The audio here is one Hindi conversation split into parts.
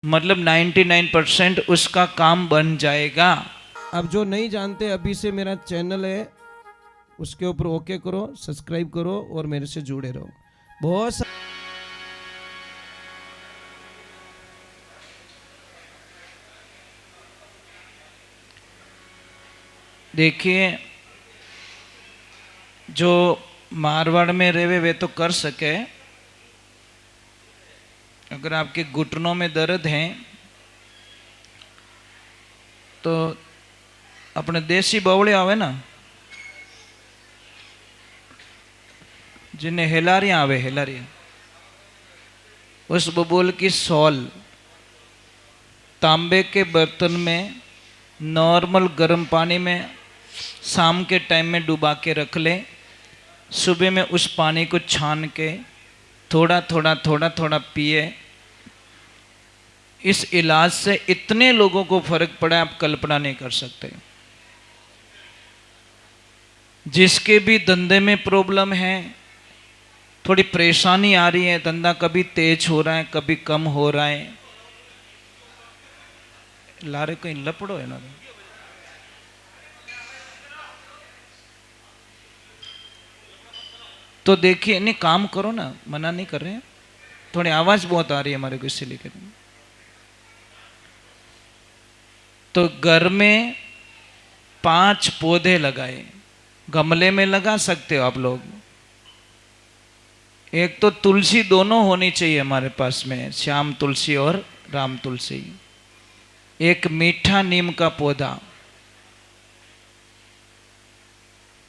मतलब 99% उसका काम बन जाएगा। अब जो नहीं जानते, अभी से मेरा चैनल है उसके ऊपर ओके करो, सब्सक्राइब करो और मेरे से जुड़े रहो। बहुत देखिए, जो मारवाड़ में रहे वे तो कर सके। अगर आपके घुटनों में दर्द है तो अपने देसी बावड़े आवे ना, जिन्हें हेलारियां आवे, हेलारियां, उस बबूल की सॉल तांबे के बर्तन में नॉर्मल गर्म पानी में शाम के टाइम में डुबा के रख ले। सुबह में उस पानी को छान के थोड़ा थोड़ा पिए। इस इलाज से इतने लोगों को फर्क पड़ा, आप कल्पना नहीं कर सकते। जिसके भी धंधे में प्रॉब्लम है, थोड़ी परेशानी आ रही है, धंधा कभी तेज हो रहा है कभी कम हो रहा है, लारे कहीं लपड़ो है ना, तो देखिए, नहीं काम करो ना, मना नहीं कर रहे हैं। थोड़ी आवाज बहुत आ रही है हमारे को, इससे लेकर तो घर में 5 पौधे लगाए। गमले में लगा सकते हो आप लोग। एक तो तुलसी दोनों होनी चाहिए हमारे पास में, श्याम तुलसी और राम तुलसी। एक मीठा नीम का पौधा,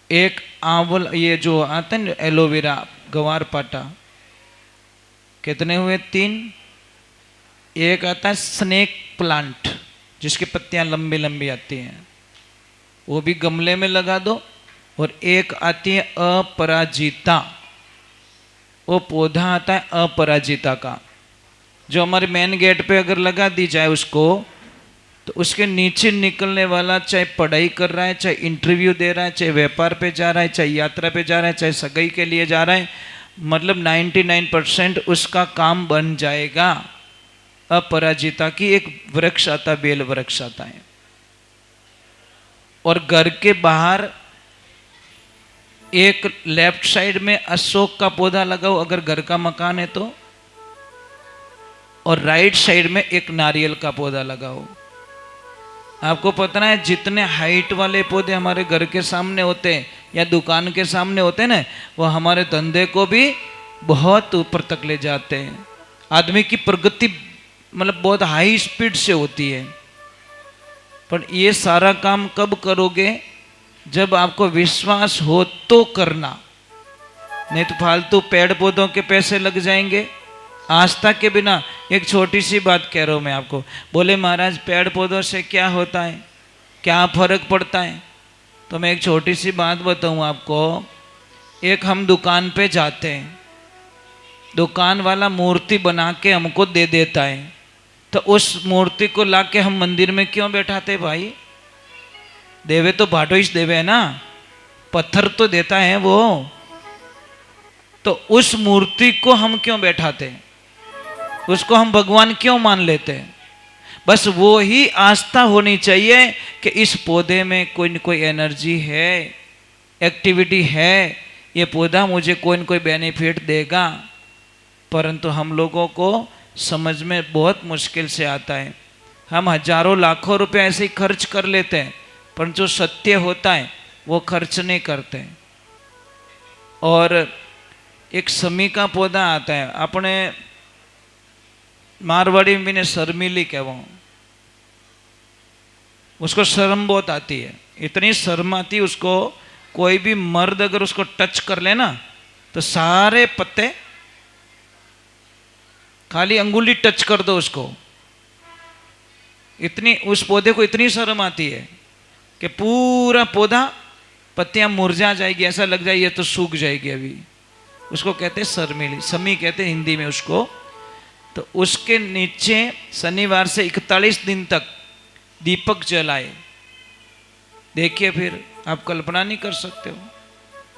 एक आंवल, ये जो आता है एलोवेरा, गवार पाटा। कितने हुए? 3। एक आता है स्नेक प्लांट, जिसकी पत्तियां लंबी लंबी आती हैं, वो भी गमले में लगा दो। और एक आती है अपराजिता, वो पौधा आता है अपराजिता का, जो हमारे मेन गेट पे अगर लगा दी जाए उसको, तो उसके नीचे निकलने वाला, चाहे पढ़ाई कर रहा है, चाहे इंटरव्यू दे रहा है, चाहे व्यापार पे जा रहा है, चाहे यात्रा पे जा रहा है, चाहे सगाई के लिए जा रहा है, मतलब 99% उसका काम बन जाएगा। अपराजिता की एक वृक्ष आता, बेल वृक्ष आता है। और घर के बाहर एक लेफ्ट साइड में अशोक का पौधा लगाओ अगर घर का मकान है तो, और राइट साइड में एक नारियल का पौधा लगाओ। आपको पता है, जितने हाइट वाले पौधे हमारे घर के सामने होते हैं या दुकान के सामने होते हैं ना, वो हमारे धंधे को भी बहुत ऊपर तक ले जाते हैं। आदमी की प्रगति मतलब बहुत हाई स्पीड से होती है। पर ये सारा काम कब करोगे? जब आपको विश्वास हो तो करना, नहीं तो फालतू पेड़ पौधों के पैसे लग जाएंगे। आस्था के बिना, एक छोटी सी बात कह रहा हूं मैं आपको। बोले महाराज पेड़ पौधों से क्या होता है, क्या फर्क पड़ता है? तो मैं एक छोटी सी बात बताऊं आपको। एक हम दुकान पे जाते हैं, दुकान वाला मूर्ति बना के हमको दे देता है, तो उस मूर्ति को लाके हम मंदिर में क्यों बैठाते भाई? देवे तो भाटोइस देवे है ना, पत्थर तो देता है वो, तो उस मूर्ति को हम क्यों बैठाते हैं? उसको हम भगवान क्यों मान लेते हैं? बस वो ही आस्था होनी चाहिए कि इस पौधे में कोई न कोई एनर्जी है, एक्टिविटी है, ये पौधा मुझे कोई न कोई बेनिफिट देगा। परंतु हम लोगों को समझ में बहुत मुश्किल से आता है। हम हजारों लाखों रुपए ऐसे ही खर्च कर लेते हैं, पर जो सत्य होता है वो खर्च नहीं करते। और एक समी का पौधा आता है, अपने मारवाड़ी में ने शर्मिली कहवा, उसको शर्म बहुत आती है, इतनी शर्म आती है उसको। कोई भी मर्द अगर उसको टच कर लेना तो सारे पत्ते, खाली अंगुली टच कर दो उसको, इतनी उस पौधे को इतनी शर्म आती है कि पूरा पौधा पत्तियां मुरझा जाएगी, ऐसा लग जाए ये तो सूख जाएगी अभी। उसको कहते हैं शर्मिली, समी कहते हैं हिंदी में उसको। तो उसके नीचे शनिवार से 41 दिन तक दीपक जलाए। देखिए, फिर आप कल्पना नहीं कर सकते हो।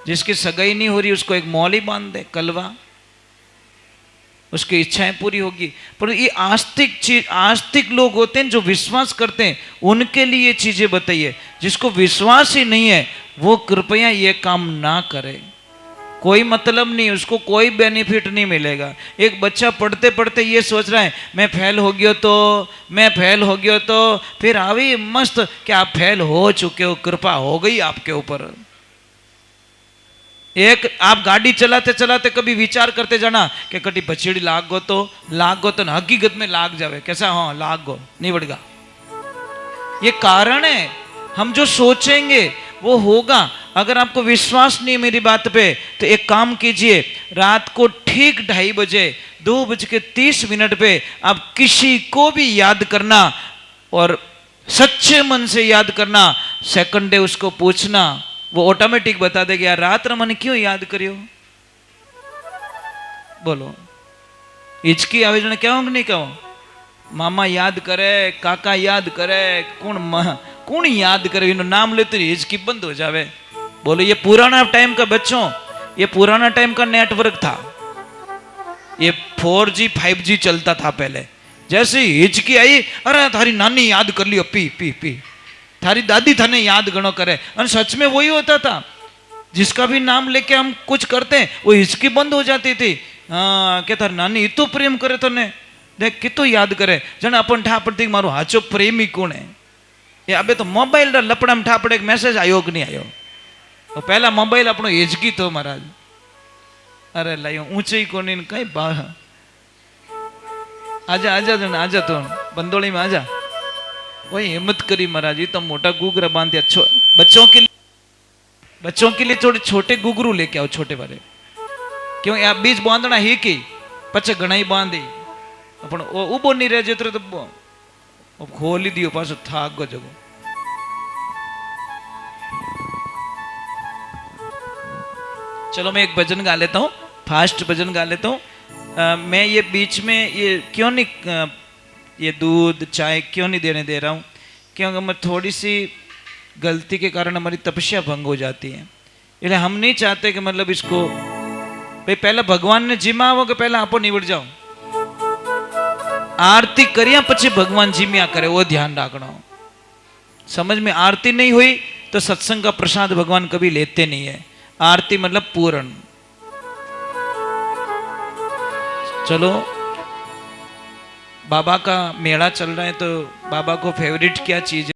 जिसकी सगाई नहीं हो रही उसको एक मौली बांध दे, कलवा, उसकी इच्छाएं पूरी होगी। पर ये आस्तिक चीज, आस्तिक लोग होते हैं जो विश्वास करते हैं, उनके लिए ये चीजें बताइए। जिसको विश्वास ही नहीं है वो कृपया ये काम ना करे। कोई मतलब नहीं, उसको कोई बेनिफिट नहीं मिलेगा। एक बच्चा पढ़ते पढ़ते ये सोच रहा है मैं फेल हो गया तो, मैं फेल हो गया तो, फिर आवी मस्त कि आप फेल हो चुके हो, कृपा हो गई आपके ऊपर। एक आप गाड़ी चलाते चलाते कभी विचार करते जाना कि कटी बछेड़ी लाग गो तो हकीकत में लाग जावे, कैसा, हाँ लाग गो नहीं बढ़ेगा। ये कारण है, हम जो सोचेंगे वो होगा। अगर आपको विश्वास नहीं है मेरी बात पे तो एक काम कीजिए, रात को ठीक 2:30 बजे 2:30 पे आप किसी को भी याद करना और सच्चे मन से याद करना। सेकंड डे उसको पूछना, वो ऑटोमेटिक बता देगा यार रात मन क्यों याद करियो। बोलो हिचकी आवे जने क्या नहीं कहो, मामा याद करे, काका याद करे, कौन याद करे, इनो नाम लेते हिचकी बंद हो जावे। बोलो ये पुराना टाइम का बच्चों, ये पुराना टाइम का नेटवर्क था, ये 4G 5G चलता था पहले। जैसे हिचकी आई, अरे थारी नानी याद कर लियो, पी पी पी, थारी दादी थाने याद गणो करे। और सच में वही होता था, जिसका भी नाम लेके हम कुछ करते हैं वो हिचकी बंद हो जाती थी। हाँ के थारी नानी इतो प्रेम करे तने, देख कितो याद करे, जने अपन ठापड़ती मारो हाचो प्रेमी कौन है। ये अबे तो मोबाइल लपड़ा में ठापड़े मैसेज आयो कि नहीं आयो, तो पहला मोबाइल अपनो हिचकी तो महाराज, अरे लाइयो ऊंचे ही कोनी कई बा, आजा आजा जन आजा तो बंदोली में आजा। वही हिम्मत करी महाराज, ये तो मोटा गुगरा बांध दिया। बच्चों के लिए थोड़े छोटे गुगरू लेके आओ, छोटे वाले, क्यों आप बीज बांधना ही की पचे घना ही बांधी अपन उबो नहीं रह जितरे तो खोली दियो पासो थाक गो जगो। चलो मैं एक भजन गा लेता हूँ, फास्ट भजन गा लेता हूँ। मैं ये बीच में ये क्यों नहीं, ये दूध चाय क्यों नहीं देने दे रहा हूँ, क्योंकि मैं थोड़ी सी गलती के कारण हमारी तपस्या भंग हो जाती है। इसलिए हम नहीं चाहते कि मतलब इसको भाई पहला भगवान ने जिमा हो कि पहला आपो निवड़ जाओ, आरती करिया पछी भगवान जिम्या करे, वो ध्यान रखना। समझ में आरती नहीं हुई तो सत्संग का प्रसाद भगवान कभी लेते नहीं है। आरती मतलब पूर्ण। चलो बाबा का मेला चल रहा है तो बाबा को फेवरेट क्या चीज है?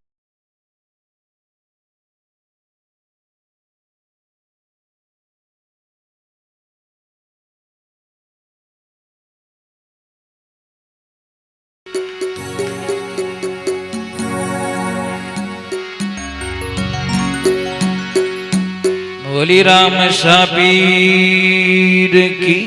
बोली राम सापीर की